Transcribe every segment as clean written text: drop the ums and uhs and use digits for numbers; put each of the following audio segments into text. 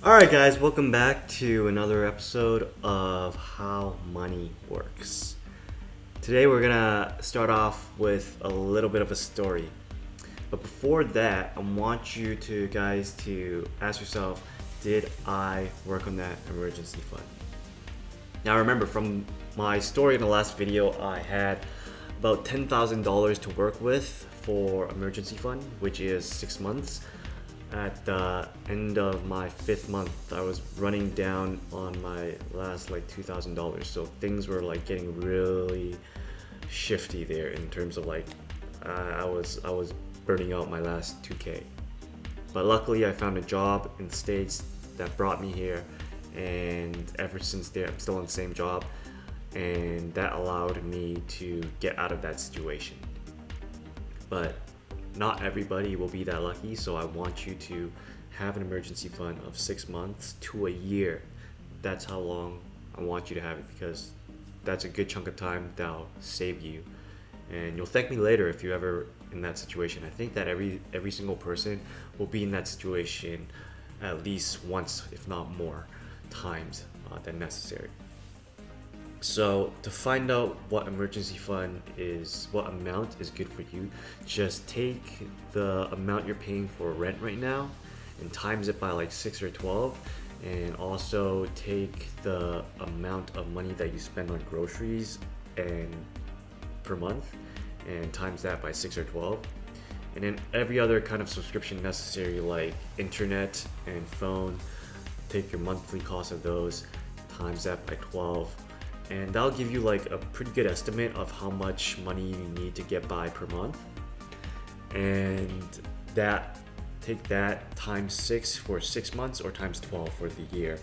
Alright, guys, welcome back to another episode of How Money Works. Today, we're gonna start off with a little bit of a story. But before that, I want you guys to ask yourself, did I work on that emergency fund? Now, remember, from my story in the last video, I had about $10,000 to work with for emergency fund, which is 6 months. At the end of my 5th month, I was running down on my last $2,000, so things were getting really shifty there in terms of I was burning out my last 2K. But luckily, I found a job in the States that brought me here, and ever since there, I'm still on the same job, and that allowed me to get out of that situation. But not everybody will be that lucky, so I want you to have an emergency fund of 6 months to a year. That's how long I want you to have it, because that's a good chunk of time that'll save you, and you'll thank me later if you're ever in that situation. I think that every single person will be in that situation at least once, if not more times than necessary. So to find out what emergency fund is, what amount is good for you, just take the amount you're paying for rent right now and times it by 6 or 12, and also take the amount of money that you spend on groceries and per month and times that by 6 or 12, and then every other kind of subscription necessary like internet and phone, take your monthly cost of those, times that by 12, and that'll give you a pretty good estimate of how much money you need to get by per month. And take that times 6 for 6 months, or times 12 for the year,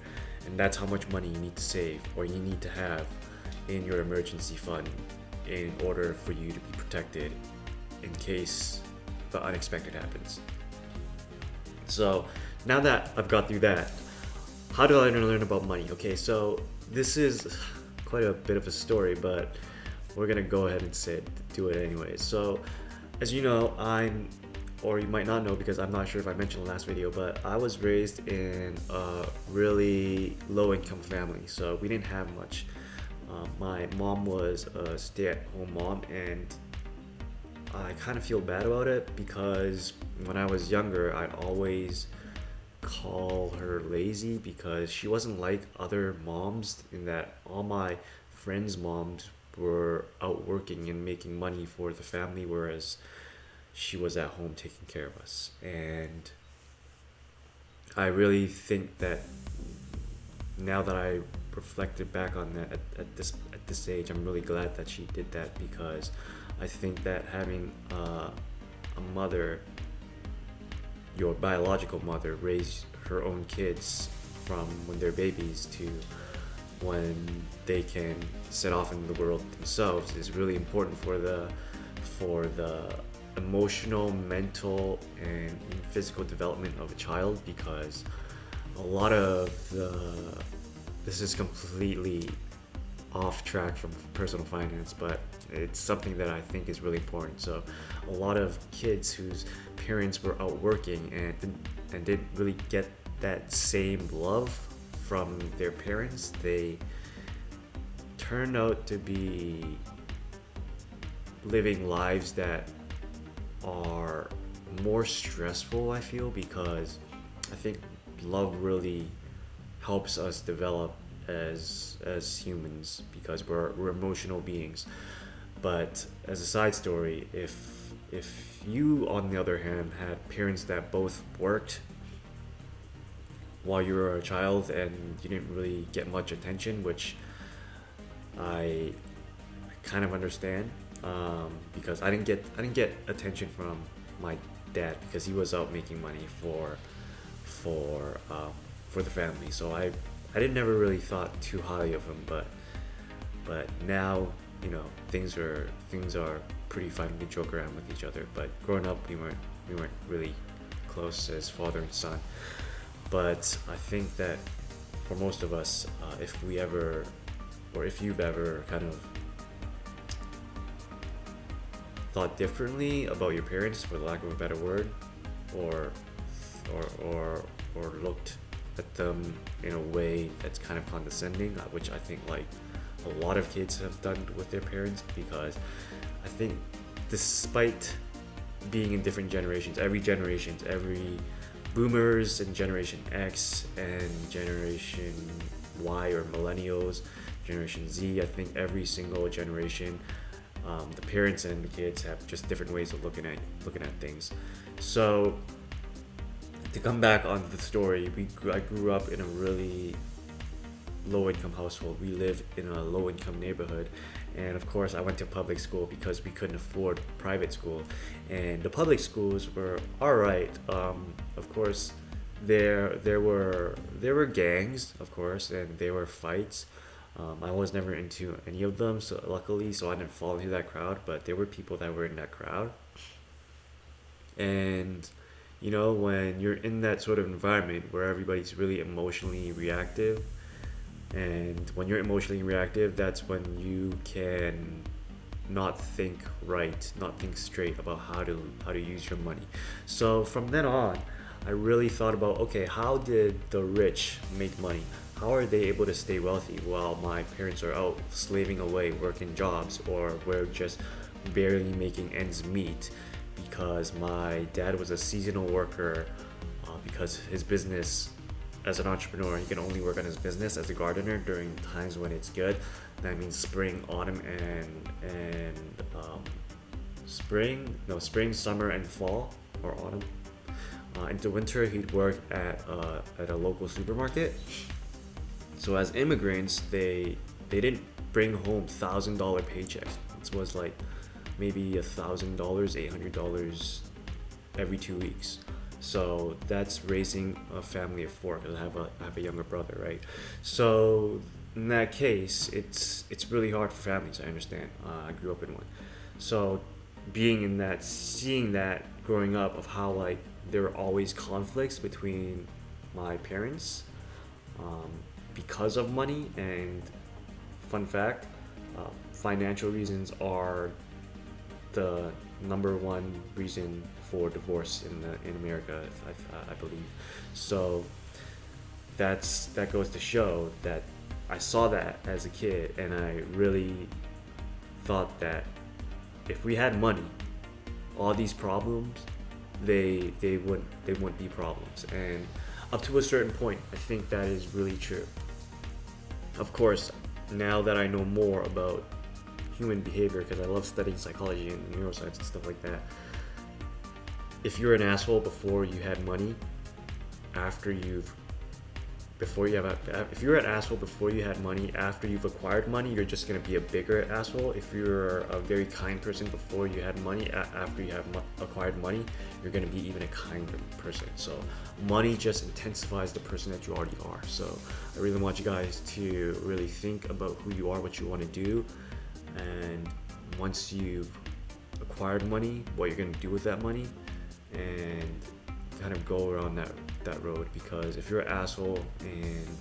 and that's how much money you need to save or you need to have in your emergency fund in order for you to be protected in case the unexpected happens. So now that I've got through that, how do I learn about money? Okay, so this is quite a bit of a story, but we're gonna go ahead and do it anyway. So as you know, or you might not know because I'm not sure if I mentioned in the last video, but I was raised in a really low income family, so we didn't have much. My mom was a stay-at-home mom, and I kind of feel bad about it because when I was younger, I'd always call her lazy because she wasn't like other moms in that all my friends' moms were out working and making money for the family, whereas she was at home taking care of us. And I really think that now that I reflected back on that at this age, I'm really glad that she did that, because I think that having a mother, your biological mother, raise her own kids from when they're babies to when they can set off into the world themselves is really important for the emotional, mental, and physical development of a child, because a lot of this is completely off track from personal finance, but it's something that I think is really important. So a lot of kids whose parents were out working and didn't really get that same love from their parents, they turn out to be living lives that are more stressful, I feel, because I think love really helps us develop as humans, because we're emotional beings. But as a side story, if you, on the other hand, had parents that both worked while you were a child and you didn't really get much attention, which I kind of understand, because I didn't get attention from my dad because he was out making money for the family. So I didn't never really thought too highly of him, but now things are pretty fun to joke around with each other. But growing up, we weren't really close as father and son. But I think that for most of us, if you've ever kind of thought differently about your parents, for the lack of a better word, or looked at them in a way that's kind of condescending, which I think like a lot of kids have done with their parents, because I think despite being in different generations, every boomers and generation X and generation Y or millennials, generation Z, I think every single generation, the parents and the kids have just different ways of looking at things. So to come back on the story, I grew up in a really low income household. We live in a low income neighborhood, and of course I went to public school because we couldn't afford private school, and the public schools were all right. Of course there were gangs, of course, and there were fights. I was never into any of them, so luckily, so I didn't fall into that crowd, but there were people that were in that crowd. And you know, when you're in that sort of environment where everybody's really emotionally reactive, and when you're emotionally reactive, that's when you can not think right, not think straight about how to use your money. So from then on, I really thought about, okay, how did the rich make money? How are they able to stay wealthy while my parents are out slaving away, working jobs, or we're just barely making ends meet? Because my dad was a seasonal worker, because his business, as an entrepreneur, he can only work on his business as a gardener during times when it's good. That means spring, autumn, and spring, summer, and fall, or autumn. Into winter, he'd work at a local supermarket. So as immigrants, they didn't bring home $1,000 paychecks. It was like maybe $1,000, $800 every 2 weeks. So that's raising a family of four, because I have a younger brother, right? So in that case, it's really hard for families. I understand. I grew up in one. So being in that, seeing that growing up, of how like there were always conflicts between my parents, because of money. And fun fact, financial reasons are the number one reason for divorce in America, I believe. So that goes to show that I saw that as a kid, and I really thought that if we had money, all these problems, they wouldn't be problems. And up to a certain point, I think that is really true. Of course, now that I know more about human behavior, because I love studying psychology and neuroscience and stuff like that, if you're an asshole before you had money, if you're an asshole before you had money, after you've acquired money, you're just going to be a bigger asshole. If you're a very kind person before you had money, after you have acquired money, you're going to be even a kinder person. So money just intensifies the person that you already are. So I really want you guys to really think about who you are, what you want to do, and once you've acquired money, what you're going to do with that money, and kind of go around that road. Because if you're an asshole and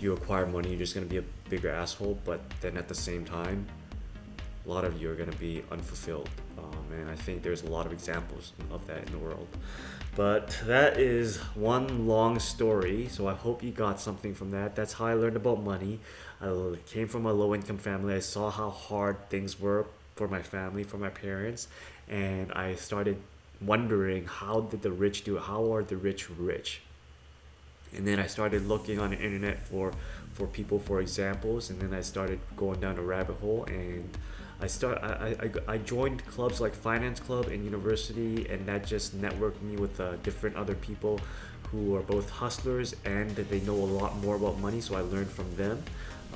you acquire money, you're just going to be a bigger asshole, but then at the same time, a lot of you are going to be unfulfilled. And I think there's a lot of examples of that in the world. But that is one long story, so I hope you got something from that. That's how I learned about money. I came from a low-income family. I saw how hard things were for my family, for my parents, and I started wondering, how did the rich do it? How are the rich rich? And then I started looking on the internet for people, for examples, and then I started going down a rabbit hole, and I joined clubs like Finance Club in university, and that just networked me with different other people who are both hustlers and they know a lot more about money, so I learned from them.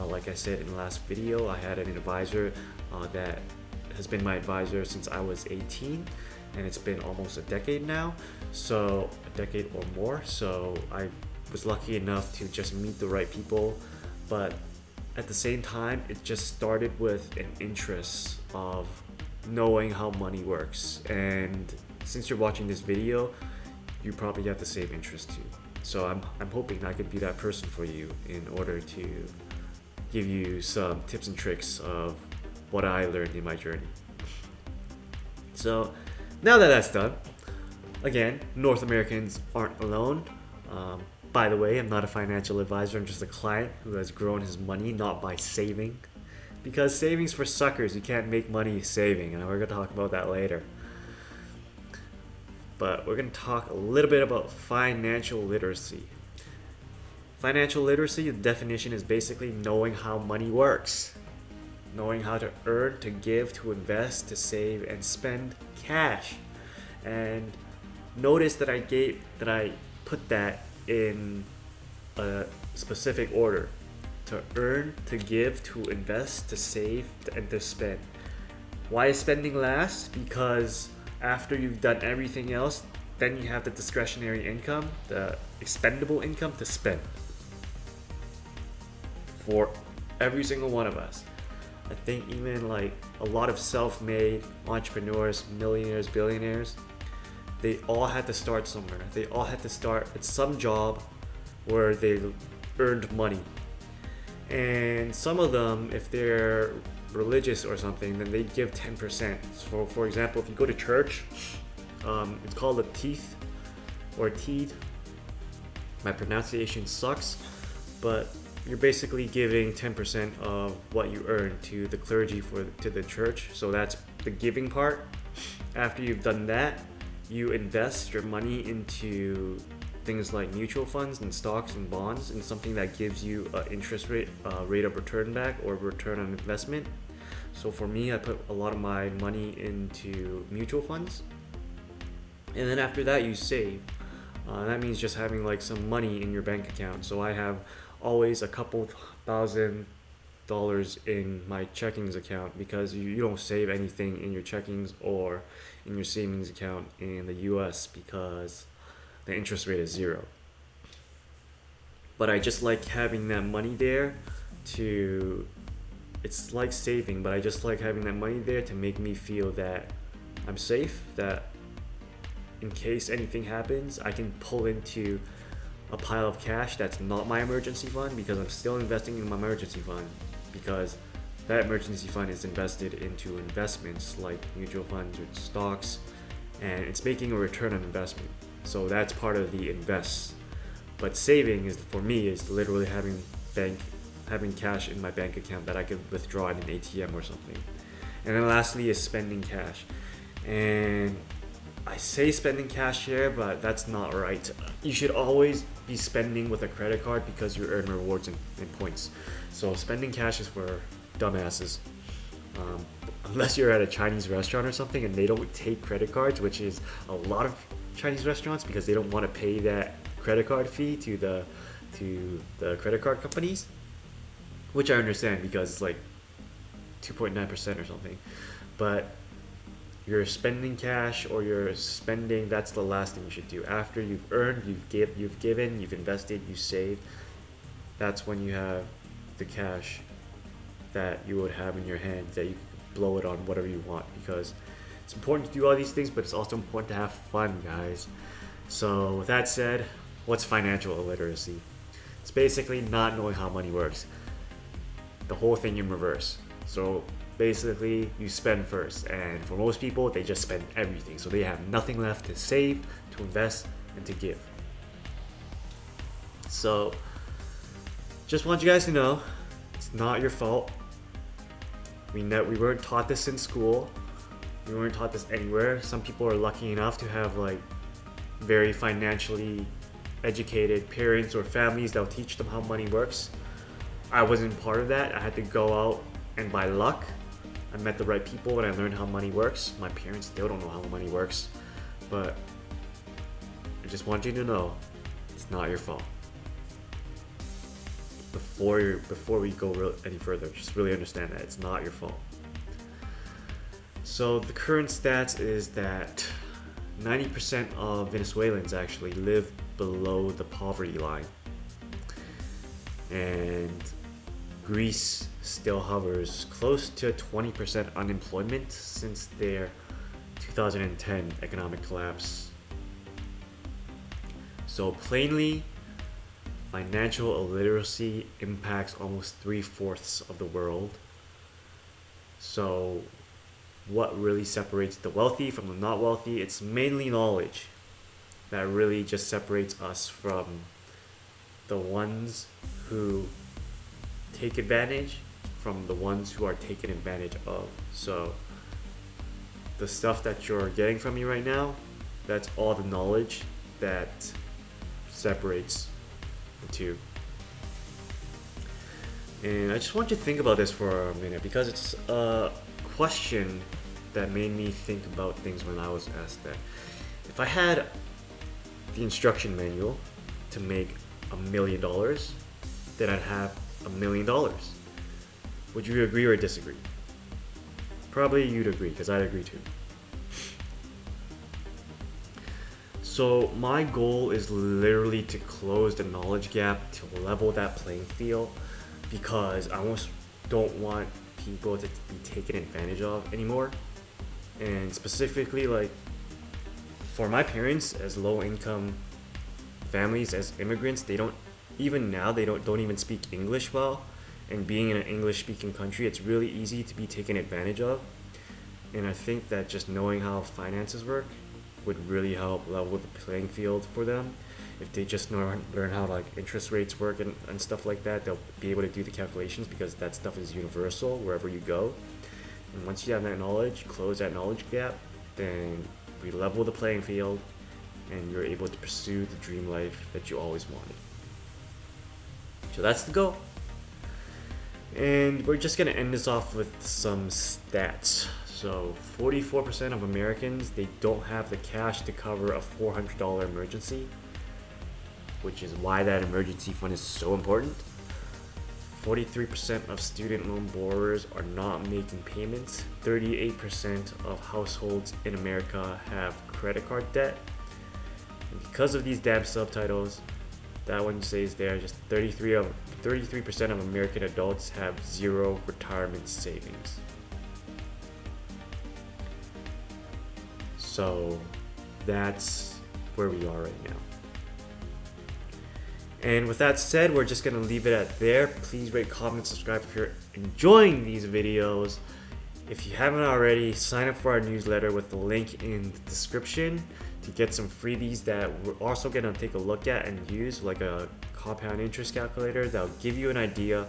Like I said in the last video, I had an advisor that has been my advisor since I was 18, and it's been almost a decade now, so a decade or more. So I was lucky enough to just meet the right people, but at the same time, it just started with an interest of knowing how money works. And since you're watching this video, you probably have the same interest too. So I'm hoping I could be that person for you in order to give you some tips and tricks of what I learned in my journey. So now that that's done, again, North Americans aren't alone. By the way, I'm not a financial advisor, I'm just a client who has grown his money not by saving. Because saving's for suckers, you can't make money saving, and we're going to talk about that later. But we're going to talk a little bit about financial literacy. Financial literacy, the definition is basically knowing how money works. Knowing how to earn, to give, to invest, to save, and spend cash. And notice that I put that in a specific order: to earn, to give, to invest, to save, and to spend. Why is spending last? Because after you've done everything else, then you have the discretionary income, the expendable income to spend. For every single one of us. I think even like a lot of self-made entrepreneurs, millionaires, billionaires, they all had to start somewhere. They all had to start at some job where they earned money. And some of them, if they're religious or something, then they give 10%. So for example, if you go to church, it's called a teeth or teed. My pronunciation sucks, but you're basically giving 10% of what you earn to the clergy to the church. So that's the giving part. After you've done that, you invest your money into things like mutual funds and stocks and bonds, and something that gives you an interest rate of return back or return on investment. So for me, I put a lot of my money into mutual funds, and then after that you save. That means just having like some money in your bank account. So I have always a couple $1,000 in my checkings account, because you don't save anything in your checkings or in your savings account in the US because the interest rate is 0. But I just like having that money there it's like saving, but I just like having that money there to make me feel that I'm safe, that in case anything happens, I can pull into a pile of cash that's not my emergency fund, because I'm still investing in my emergency fund, because that emergency fund is invested into investments like mutual funds or stocks, and it's making a return on investment. So that's part of the invest. But saving is, for me, is literally having cash in my bank account that I could withdraw in an ATM or something. And then lastly is spending cash. And I say spending cash here, but that's not right. You should always be spending with a credit card because you earn rewards and points. So spending cash is for dumbasses. Unless you're at a Chinese restaurant or something and they don't take credit cards, which is a lot of Chinese restaurants, because they don't want to pay that credit card fee to the credit card companies, which I understand because it's like 2.9% or something. But you're spending cash or you're spending, that's the last thing you should do. After you've earned, you've given, you've invested, you saved, that's when you have the cash that you would have in your hand that you can blow it on whatever you want, because it's important to do all these things, but it's also important to have fun, guys. So with that said, what's financial illiteracy? It's basically not knowing how money works. The whole thing in reverse. So basically you spend first, and for most people they just spend everything, so they have nothing left to save, to invest, and to give. So just want you guys to know, it's not your fault. We weren't taught this in school. We weren't taught this anywhere. Some people are lucky enough to have like very financially educated parents or families that'll teach them how money works. I wasn't part of that. I had to go out, and by luck I met the right people and I learned how money works. My parents still don't know how money works, but I just want you to know it's not your fault. Before we go any further, just really understand that it's not your fault. So the current stats is that 90% of Venezuelans actually live below the poverty line, and Greece still hovers close to 20% unemployment since their 2010 economic collapse. So plainly, financial illiteracy impacts almost 3/4 of the world. So what really separates the wealthy from the not wealthy? It's mainly knowledge that really just separates us from the ones who take advantage from the ones who are taken advantage of. So the stuff that you're getting from me right now, that's all the knowledge that separates the two. And I just want you to think about this for a minute because it's a question that made me think about things when I was asked that. If I had the instruction manual to make $1,000,000, then I'd have $1,000,000. Would you agree or disagree? Probably you'd agree because I'd agree too. So my goal is literally to close the knowledge gap, to level that playing field, because I almost don't want people to be taken advantage of anymore. And specifically, like for my parents as low income families, as immigrants, they don't even now they don't even speak English well. And being in an English speaking country, it's really easy to be taken advantage of. And I think that just knowing how finances work would really help level the playing field for them. If they just learn how like interest rates work and stuff like that, they'll be able to do the calculations because that stuff is universal wherever you go. And once you have that knowledge, close that knowledge gap, then we level the playing field and you're able to pursue the dream life that you always wanted. So that's the goal. And we're just gonna end this off with some stats. So 44% of Americans, they don't have the cash to cover a $400 emergency, which is why that emergency fund is so important. 43% of student loan borrowers are not making payments. 38% of households in America have credit card debt. And because of these damn subtitles, that one says there, just 33% of American adults have zero retirement savings. So that's where we are right now. And with that said, we're just gonna leave it at there. Please rate, comment, subscribe if you're enjoying these videos. If you haven't already, sign up for our newsletter with the link in the description to get some freebies that we're also gonna take a look at and use, like a compound interest calculator that'll give you an idea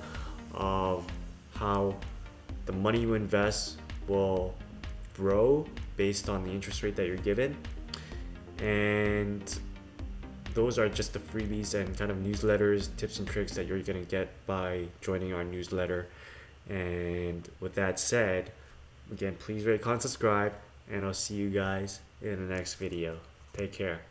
of how the money you invest will grow based on the interest rate that you're given. And those are just the freebies and kind of newsletters, tips and tricks that you're going to get by joining our newsletter. And with that said, again, please rate, comment, subscribe, and I'll see you guys in the next video. Take care.